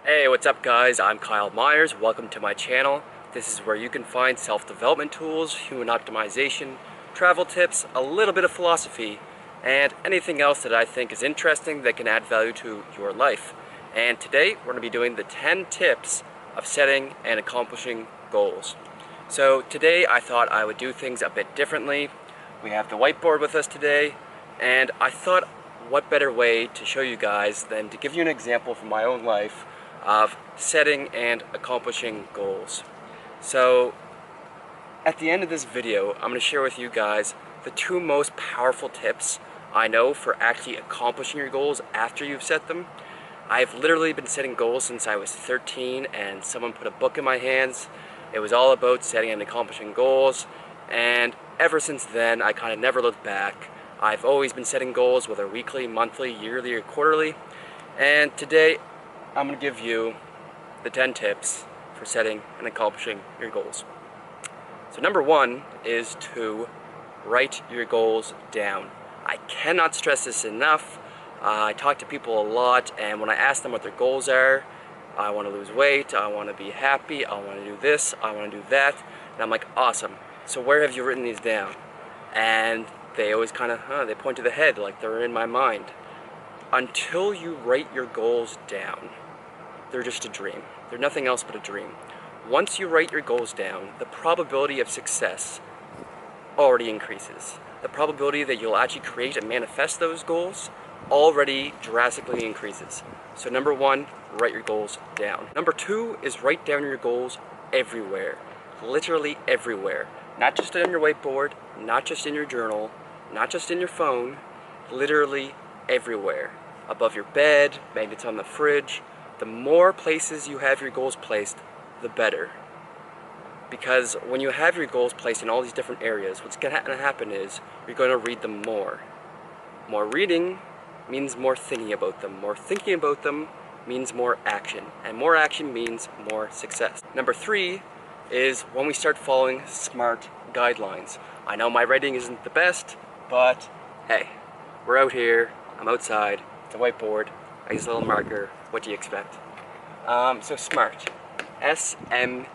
Hey, what's up guys? I'm Kyle Myers. Welcome to my channel. This is where you can find self-development tools, human optimization, travel tips, a little bit of philosophy, and anything else that I think is interesting that can add value to your life. And today we're going to be doing the 10 tips of setting and accomplishing goals. So today I thought I would do things a bit differently. We have the whiteboard with us today, and I thought what better way to show you guys than to give you an example from my own life of setting and accomplishing goals. So at the end of this video, I'm going to share with you guys the two most powerful tips I know for actually accomplishing your goals after you've set them. I've literally been setting goals since I was 13, and someone put a book in my hands. It was all about setting and accomplishing goals, and ever since then I kind of never looked back. I've always been setting goals, whether weekly, monthly, yearly, or quarterly, and today I'm going to give you the 10 tips for setting and accomplishing your goals. So number one is to write your goals down. I cannot stress this enough. I talk to people a lot, and when I ask them what their goals are, I want to lose weight, I want to be happy, I want to do this, I want to do that, and I'm like, awesome. So where have you written these down? And they always kind of, they point to the head like they're in my mind. Until you write your goals down, they're just a dream. They're nothing else but a dream. Once you write your goals down, the probability of success already increases. The probability that you'll actually create and manifest those goals already drastically increases. So number one, write your goals down. Number two is write down your goals everywhere. Literally everywhere. Not just on your whiteboard, not just in your journal, not just in your phone, literally everywhere. Above your bed, magnets on the fridge. The more places you have your goals placed, the better. Because when you have your goals placed in all these different areas, what's going to happen is you're going to read them more. More reading means more thinking about them. More thinking about them means more action. And more action means more success. Number three is when we start following SMART guidelines. I know my writing isn't the best, but hey, we're out here, I'm outside, it's a whiteboard, I use a little marker. What do you expect? So SMART, S-M-A-R-T.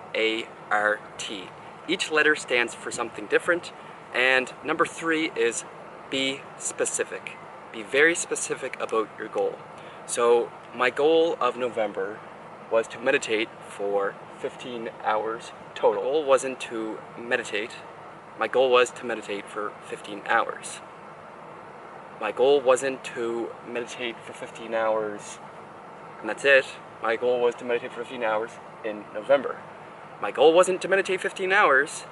Each letter stands for something different. And number three is be specific. Be very specific about your goal. So my goal of November was to meditate for 15 hours total. My goal wasn't to meditate. My goal was to meditate for 15 hours. My goal wasn't to meditate for 15 hours and that's it. My goal was to meditate for 15 hours in November. My goal wasn't to meditate 15 hours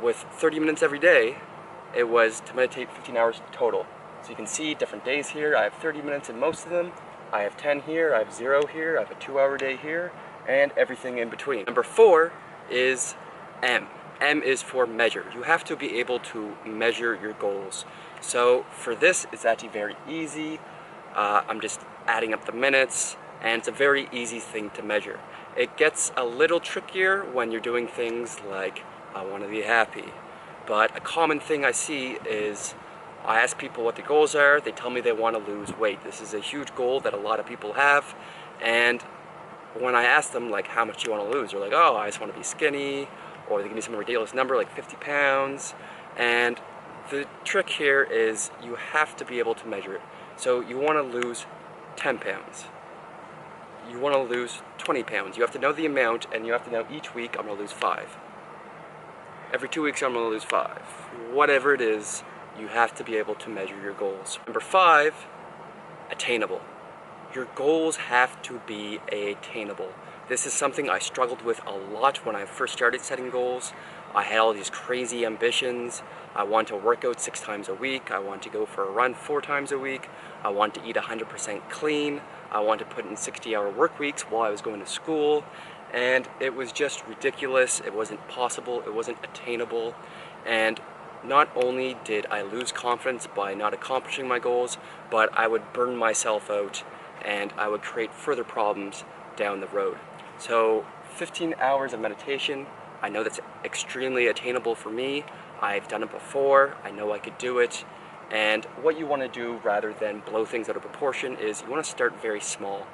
with 30 minutes every day. It was to meditate 15 hours total. So you can see different days here. I have 30 minutes in most of them. I have 10 here, I have 0 here, I have a 2-hour day here, and everything in between. Number four is M. M is for measure. You have to be able to measure your goals. So for this, it's actually very easy. I'm just adding up the minutes, and it's a very easy thing to measure. It gets a little trickier when you're doing things like, I want to be happy. But a common thing I see is, I ask people what the goals are, they tell me they want to lose weight. This is a huge goal that a lot of people have, and when I ask them, like, how much do you want to lose? They're like, oh, I just want to be skinny, or they give me some ridiculous number, like 50 pounds, and the trick here is you have to be able to measure it. So you want to lose 10 pounds. You want to lose 20 pounds. You have to know the amount, and you have to know each week I'm going to lose 5. Every 2 weeks I'm going to lose 5. Whatever it is, you have to be able to measure your goals. Number 5, attainable. Your goals have to be attainable. This is something I struggled with a lot when I first started setting goals. I had all these crazy ambitions. I want to work out 6 times a week. I want to go for a run 4 times a week. I want to eat 100% clean. I want to put in 60-hour work weeks while I was going to school. And it was just ridiculous. It wasn't possible. It wasn't attainable. And not only did I lose confidence by not accomplishing my goals, but I would burn myself out and I would create further problems down the road. So 15 hours of meditation, I know that's extremely attainable for me. I've done it before, I know I could do it, And what you want to do rather than blow things out of proportion is you want to start very small.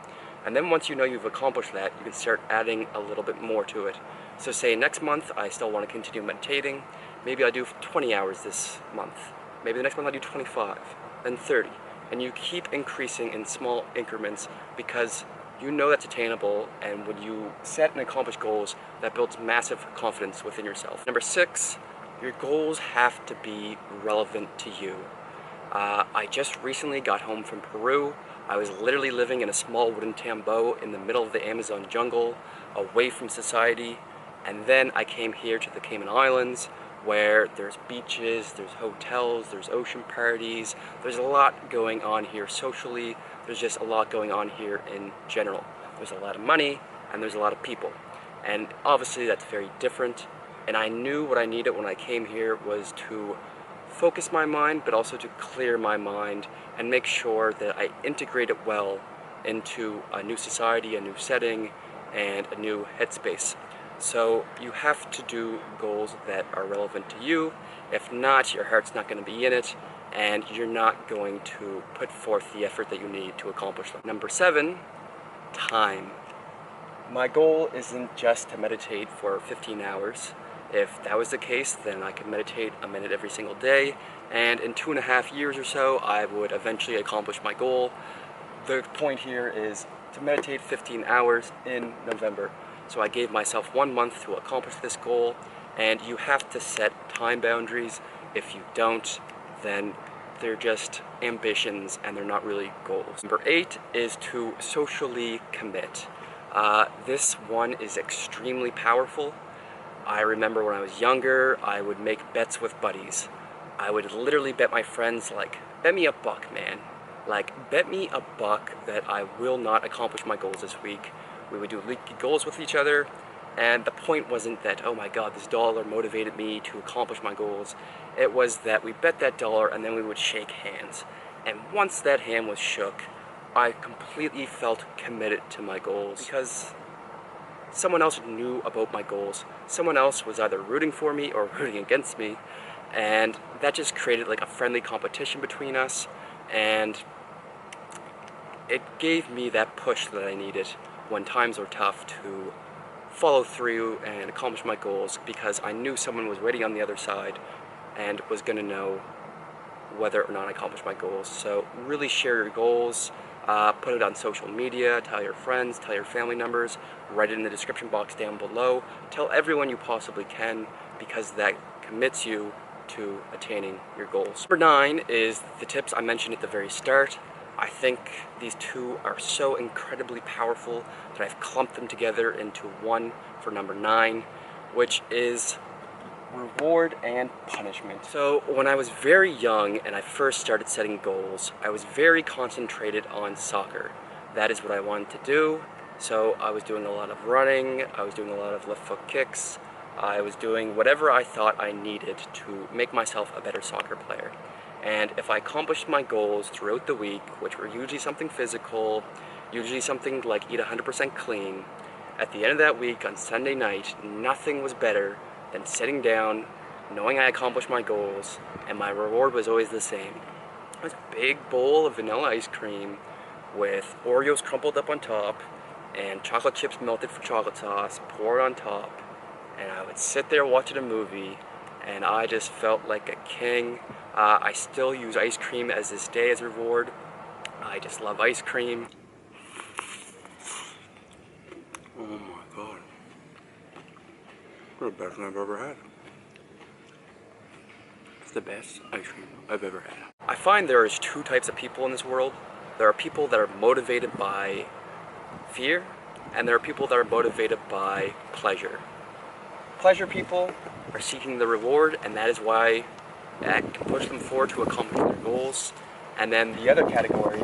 And then once you know you've accomplished that, you can start adding a little bit more to it. So say next month I still want to continue meditating. Maybe I do 20 hours this month. Maybe the next month I do 25, then 30. And you keep increasing in small increments because you know that's attainable, and when you set and accomplish goals, that builds massive confidence within yourself. Number 6, your goals have to be relevant to you. I just recently got home from Peru. I was literally living in a small wooden tambo in the middle of the Amazon jungle, away from society, and then I came here to the Cayman Islands, where there's beaches, there's hotels, there's ocean parties, there's a lot going on here socially, there's just a lot going on here in general. There's a lot of money, and there's a lot of people. And obviously that's very different, and I knew what I needed when I came here was to focus my mind, but also to clear my mind and make sure that I integrate it well into a new society, a new setting, and a new headspace. So you have to do goals that are relevant to you. If not, your heart's not going to be in it, and you're not going to put forth the effort that you need to accomplish them. Number 7, time. My goal isn't just to meditate for 15 hours. If that was the case, then I could meditate a minute every single day, and in 2.5 years or so, I would eventually accomplish my goal. The point here is to meditate 15 hours in November. So I gave myself 1 month to accomplish this goal, and you have to set time boundaries. If you don't, then they're just ambitions and they're not really goals. Number 8 is to socially commit. This one is extremely powerful. I remember when I was younger, I would make bets with buddies. I would literally bet my friends, like, bet me $1, man. Like, bet me $1 that I will not accomplish my goals this week. We would do leaky goals with each other, and the point wasn't that, oh my god, this dollar motivated me to accomplish my goals. It was that we bet that dollar and then we would shake hands. And once that hand was shook, I completely felt committed to my goals because someone else knew about my goals. Someone else was either rooting for me or rooting against me, and that just created like a friendly competition between us, and it gave me that push that I needed when times were tough to follow through and accomplish my goals, because I knew someone was waiting on the other side and was going to know whether or not I accomplished my goals. So really share your goals, put it on social media, tell your friends, tell your family members, write it in the description box down below, tell everyone you possibly can, because that commits you to attaining your goals. Number 9 is the tips I mentioned at the very start. I think these 2 are so incredibly powerful that I've clumped them together into one for number 9, which is reward and punishment. So when I was very young and I first started setting goals, I was very concentrated on soccer. That is what I wanted to do. So I was doing a lot of running, I was doing a lot of left foot kicks, I was doing whatever I thought I needed to make myself a better soccer player. And if I accomplished my goals throughout the week, which were usually something physical, usually something like eat 100% clean, at the end of that week on Sunday night, nothing was better than sitting down, knowing I accomplished my goals, and my reward was always the same. It was a big bowl of vanilla ice cream with Oreos crumpled up on top and chocolate chips melted for chocolate sauce poured on top, and I would sit there watching a movie, and I just felt like a king. I still use ice cream as this day as a reward. I just love ice cream. Oh my god. It's the best I've ever had. It's the best ice cream I've ever had. I find there is 2 types of people in this world. There are people that are motivated by fear, and there are people that are motivated by pleasure. Pleasure people are seeking the reward, and that is why that can push them forward to accomplish their goals. And then the other category,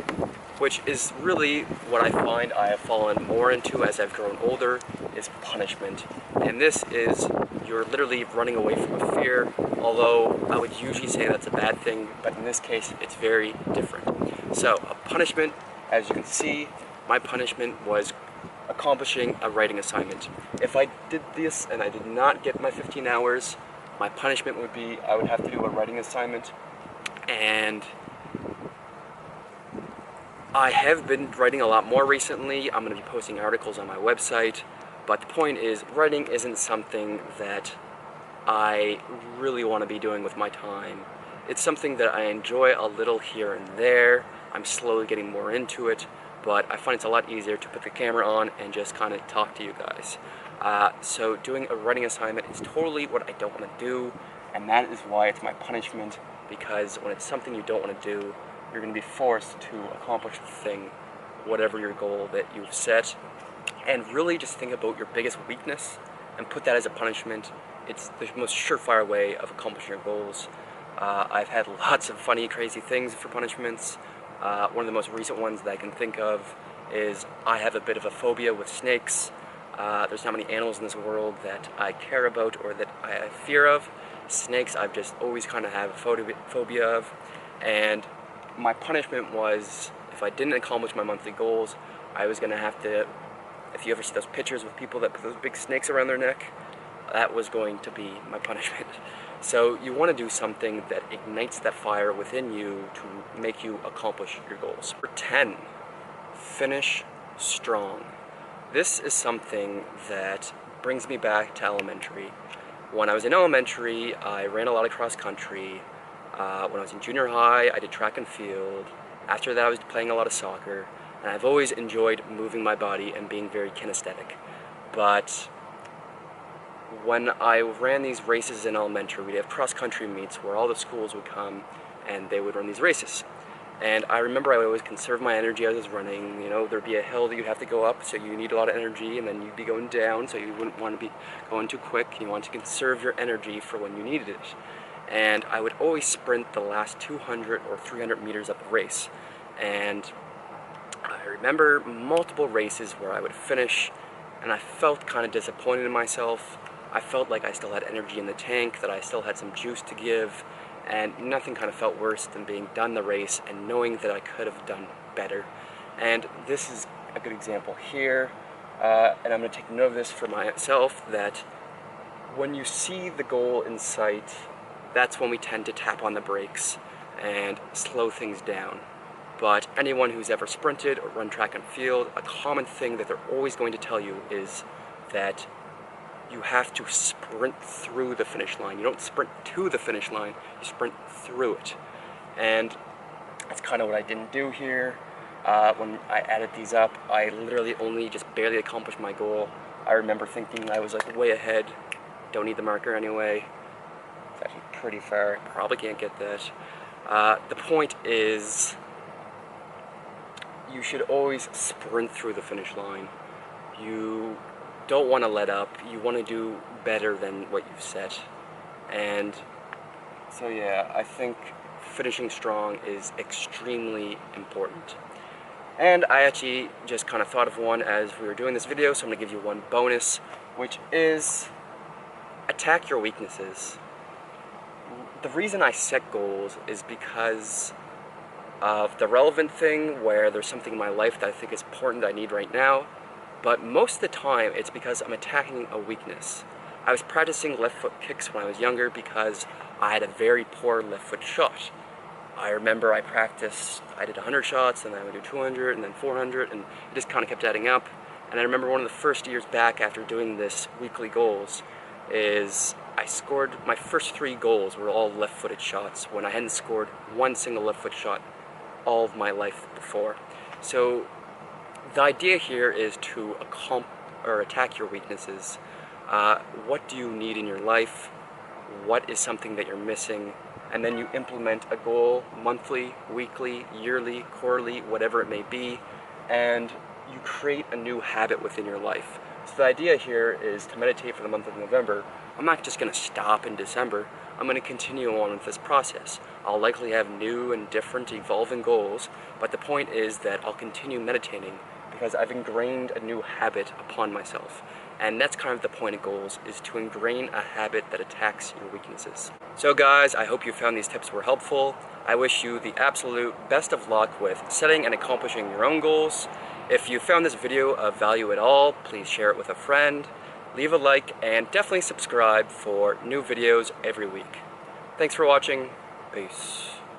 which is really what I find I have fallen more into as I've grown older, is punishment. And this is, you're literally running away from a fear, although I would usually say that's a bad thing, but in this case it's very different. So a punishment, as you can see, my punishment was accomplishing a writing assignment. If I did this and I did not get my 15 hours, my punishment would be I would have to do a writing assignment, and I have been writing a lot more recently. I'm going to be posting articles on my website, but the point is, writing isn't something that I really want to be doing with my time. It's something that I enjoy a little here and there. I'm slowly getting more into it, but I find it's a lot easier to put the camera on and just kind of talk to you guys. So doing a writing assignment is totally what I don't want to do, and that is why it's my punishment, because when it's something you don't want to do, you're going to be forced to accomplish the thing, whatever your goal that you've set, and really just think about your biggest weakness and put that as a punishment. It's the most surefire way of accomplishing your goals. I've had lots of funny, crazy things for punishments. One of the most recent ones that I can think of is I have a bit of a phobia with snakes. There's not many animals in this world that I care about or that I have fear of. Snakes I've just always kind of have a phobia of, and my punishment was, if I didn't accomplish my monthly goals, I was going to have to, if you ever see those pictures with people that put those big snakes around their neck, that was going to be my punishment. So you want to do something that ignites that fire within you to make you accomplish your goals. Number 10, finish strong. This is something that brings me back to elementary. When I was in elementary, I ran a lot of cross country. When I was in junior high, I did track and field. After that, I was playing a lot of soccer. And I've always enjoyed moving my body and being very kinesthetic. But when I ran these races in elementary, we'd have cross-country meets where all the schools would come and they would run these races. And I remember I would always conserve my energy as I was running. You know, there'd be a hill that you'd have to go up, so you need a lot of energy, and then you'd be going down, so you wouldn't want to be going too quick. You want to conserve your energy for when you needed it. And I would always sprint the last 200 or 300 meters of the race. And I remember multiple races where I would finish, and I felt kind of disappointed in myself. I felt like I still had energy in the tank, that I still had some juice to give, and nothing kind of felt worse than being done the race and knowing that I could have done better. And this is a good example here, and I'm going to take note of this for myself, that when you see the goal in sight, that's when we tend to tap on the brakes and slow things down. But anyone who's ever sprinted or run track and field, a common thing that they're always going to tell you is that you have to sprint through the finish line. You don't sprint to the finish line, you sprint through it. And that's kind of what I didn't do here. When I added these up, I literally only just barely accomplished my goal. I remember thinking I was like way ahead. Don't need the marker anyway. It's actually pretty far, probably can't get that. The point is, you should always sprint through the finish line. You don't want to let up. You want to do better than what you've set. And so yeah, I think finishing strong is extremely important. And I actually just kind of thought of one as we were doing this video, so I'm going to give you one bonus, which is attack your weaknesses. The reason I set goals is because of the relevant thing, where there's something in my life that I think is important that I need right now. But most of the time, it's because I'm attacking a weakness. I was practicing left foot kicks when I was younger because I had a very poor left foot shot. I remember I did 100 shots, and then I would do 200, and then 400, and it just kind of kept adding up. And I remember one of the first years back after doing this weekly goals is I scored, my first 3 goals were all left-footed shots when I hadn't scored one single left-foot shot all of my life before. So the idea here is to attack your weaknesses. What do you need in your life? What is something that you're missing? And then you implement a goal monthly, weekly, yearly, quarterly, whatever it may be, and you create a new habit within your life. So the idea here is to meditate for the month of November. I'm not just going to stop in December. I'm going to continue on with this process. I'll likely have new and different evolving goals, but the point is that I'll continue meditating because I've ingrained a new habit upon myself. And that's kind of the point of goals, is to ingrain a habit that attacks your weaknesses. So guys, I hope you found these tips were helpful. I wish you the absolute best of luck with setting and accomplishing your own goals. If you found this video of value at all, please share it with a friend, leave a like, and definitely subscribe for new videos every week. Thanks for watching. Peace.